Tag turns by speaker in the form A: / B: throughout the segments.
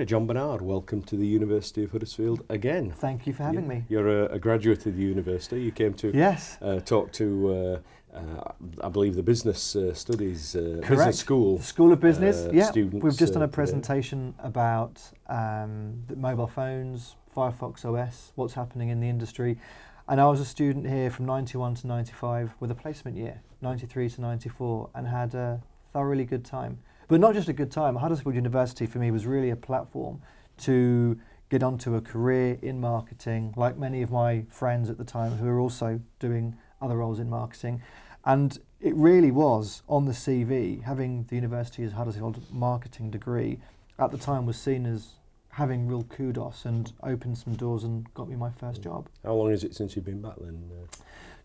A: John Bernard, welcome to the University of Huddersfield again.
B: Thank you for having me.
A: You're a graduate of the university. You came to talk to, I believe, the business studies, business school.
B: The School of Business,
A: students.
B: We've just done a presentation about the mobile phones, Firefox OS, what's happening in the industry. And I was a student here from 91 to 95 with a placement year, 93 to 94, and had a thoroughly good time. But not just a good time. Huddersfield University for me was really a platform to get onto a career in marketing, like many of my friends at the time who were also doing other roles in marketing. And it really was on the CV, having the University as Huddersfield marketing degree at the time was seen as having real kudos and opened some doors and got me my first job.
A: How long is it since you've been back then?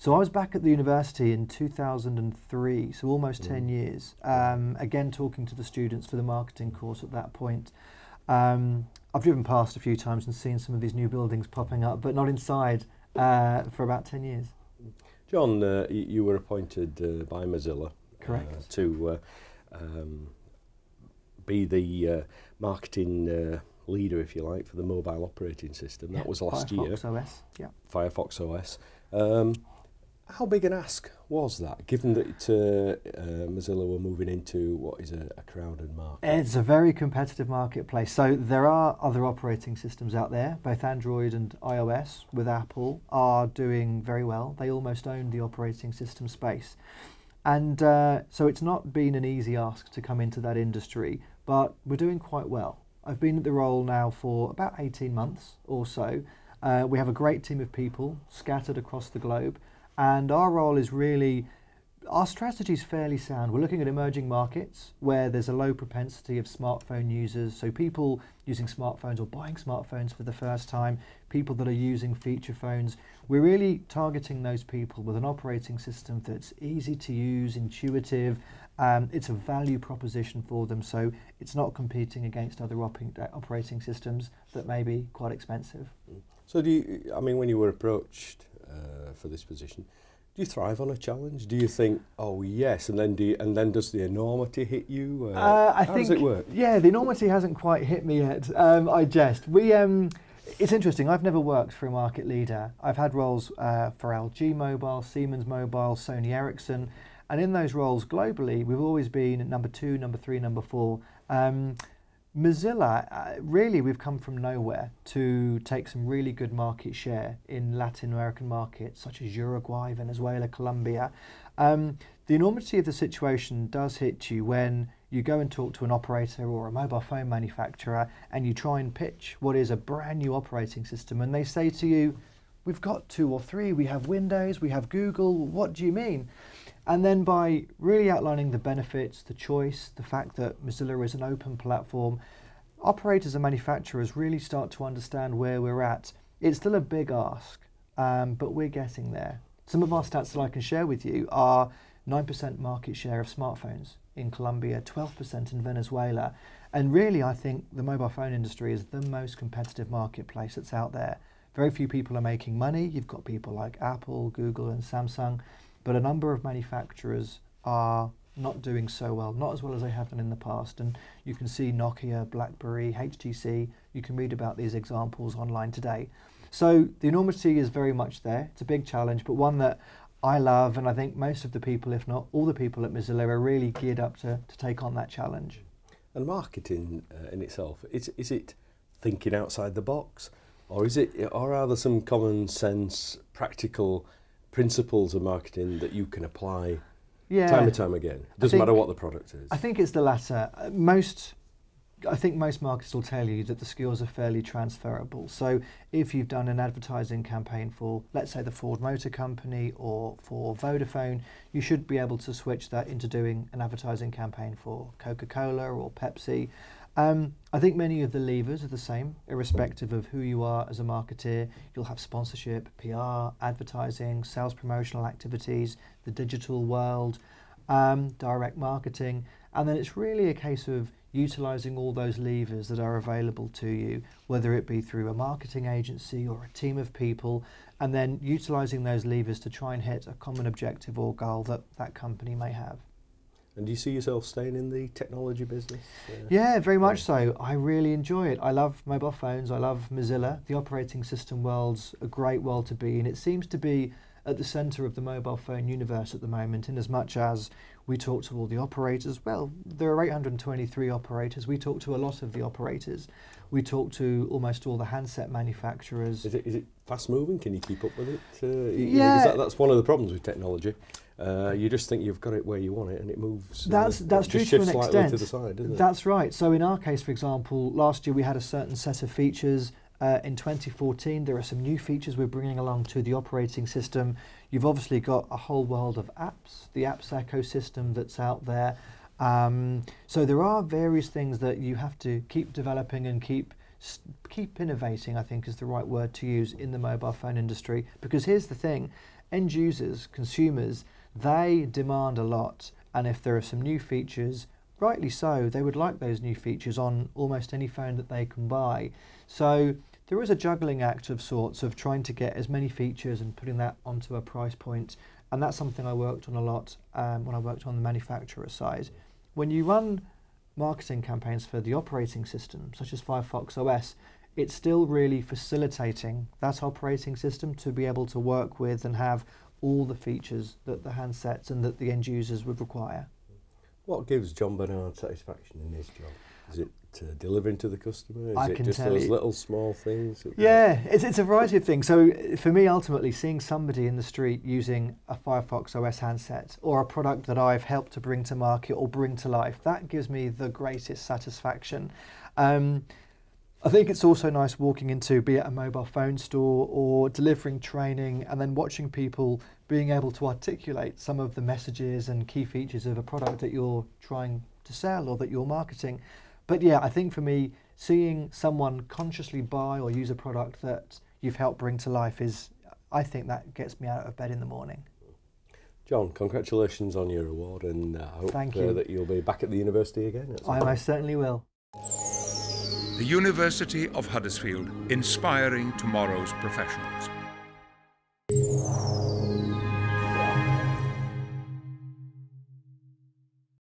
B: So I was back at the university in 2003, so almost 10 years. Again, talking to the students for the marketing course at that point. I've driven past a few times and seen some of these new buildings popping up, but not inside for about 10 years.
A: John, you were appointed by Mozilla.
B: Correct.
A: To be the marketing leader, if you like, for the mobile operating system. That was last year.
B: Firefox OS, yeah.
A: Firefox OS. How big an ask was that, given that Mozilla were moving into what is a crowded market?
B: It's a very competitive marketplace. So there are other operating systems out there, both Android and iOS with Apple are doing very well. They almost own the operating system space. And so it's not been an easy ask to come into that industry, but we're doing quite well. I've been at the role now for about 18 months or so. We have a great team of people scattered across the globe. And our role is really, our strategy is fairly sound. We're looking at emerging markets where there's a low propensity of smartphone users. So people using smartphones or buying smartphones for the first time, people that are using feature phones. We're really targeting those people with an operating system that's easy to use, intuitive. It's a value proposition for them. So it's not competing against other operating systems that may be quite expensive.
A: So when you were approached for this position, do you thrive on a challenge? Do you think, oh yes, and then does the enormity hit you? How does it work?
B: Yeah, the enormity hasn't quite hit me yet. I jest. It's interesting. I've never worked for a market leader. I've had roles for LG Mobile, Siemens Mobile, Sony Ericsson, and in those roles globally, we've always been at number 2, number 3, number 4. Mozilla, really we've come from nowhere to take some really good market share in Latin American markets such as Uruguay, Venezuela, Colombia. The enormity of the situation does hit you when you go and talk to an operator or a mobile phone manufacturer and you try and pitch what is a brand new operating system and they say to you, we've got 2 or 3, we have Windows, we have Google, what do you mean? And then by really outlining the benefits, the choice, the fact that Mozilla is an open platform, operators and manufacturers really start to understand where we're at. It's still a big ask, but we're getting there. Some of our stats that I can share with you are 9% market share of smartphones in Colombia, 12% in Venezuela. And really, I think the mobile phone industry is the most competitive marketplace that's out there. Very few people are making money. You've got people like Apple, Google, and Samsung. But a number of manufacturers are not doing so well, not as well as they have done in the past. And you can see Nokia, BlackBerry, HTC, you can read about these examples online today. So the enormity is very much there. It's a big challenge, but one that I love, and I think most of the people, if not all the people at Mozilla, are really geared up to take on that challenge.
A: And marketing in itself, is it thinking outside the box? Or are there some common sense, practical principles of marketing that you can apply time and time again? Doesn't matter what the product is.
B: I think it's the latter. I think most marketers will tell you that the skills are fairly transferable. So if you've done an advertising campaign for, let's say, the Ford Motor Company or for Vodafone, you should be able to switch that into doing an advertising campaign for Coca-Cola or Pepsi. I think many of the levers are the same, irrespective of who you are as a marketeer. You'll have sponsorship, PR, advertising, sales promotional activities, the digital world, direct marketing, and then it's really a case of utilising all those levers that are available to you, whether it be through a marketing agency or a team of people, and then utilising those levers to try and hit a common objective or goal that that company may have.
A: And do you see yourself staying in the technology business?
B: Yeah, very much so. I really enjoy it. I love mobile phones. I love Mozilla. The operating system world's a great world to be in. It seems to be at the centre of the mobile phone universe at the moment, in as much as we talk to all the operators. Well, there are 823 operators. We talk to a lot of the operators. We talk to almost all the handset manufacturers.
A: Is it fast moving? Can you keep up with it?
B: Yeah.
A: 'Cause that's one of the problems with technology. You just think you've got it where you want it, and it moves.
B: That's true
A: just
B: to an
A: shifts slightly
B: extent.
A: to the side, doesn't it?
B: That's right. So in our case, for example, last year we had a certain set of features. In 2014, there are some new features we're bringing along to the operating system. You've obviously got a whole world of apps, the apps ecosystem that's out there. So there are various things that you have to keep developing and keep innovating, I think is the right word to use in the mobile phone industry. Because here's the thing, end users, consumers, they demand a lot. And if there are some new features, rightly so, they would like those new features on almost any phone that they can buy. So there is a juggling act of sorts of trying to get as many features and putting that onto a price point. And that's something I worked on a lot when I worked on the manufacturer side. When you run marketing campaigns for the operating system, such as Firefox OS, it's still really facilitating that operating system to be able to work with and have all the features that the handsets and that the end users would require.
A: What gives John Bernard satisfaction in his job? Is it delivering to the customer? Is
B: I
A: it
B: can
A: just
B: tell
A: those
B: you.
A: little small things?
B: Yeah, it's a variety of things. So for me, ultimately, seeing somebody in the street using a Firefox OS handset or a product that I've helped to bring to market or bring to life, that gives me the greatest satisfaction. I think it's also nice walking into, be it a mobile phone store or delivering training, and then watching people being able to articulate some of the messages and key features of a product that you're trying to sell or that you're marketing. But yeah, I think for me, seeing someone consciously buy or use a product that you've helped bring to life I think that gets me out of bed in the morning.
A: John, congratulations on your award, and I hope
B: Thank you.
A: That you'll be back at the university again.
B: I most certainly will.
C: The University of Huddersfield, inspiring tomorrow's professionals.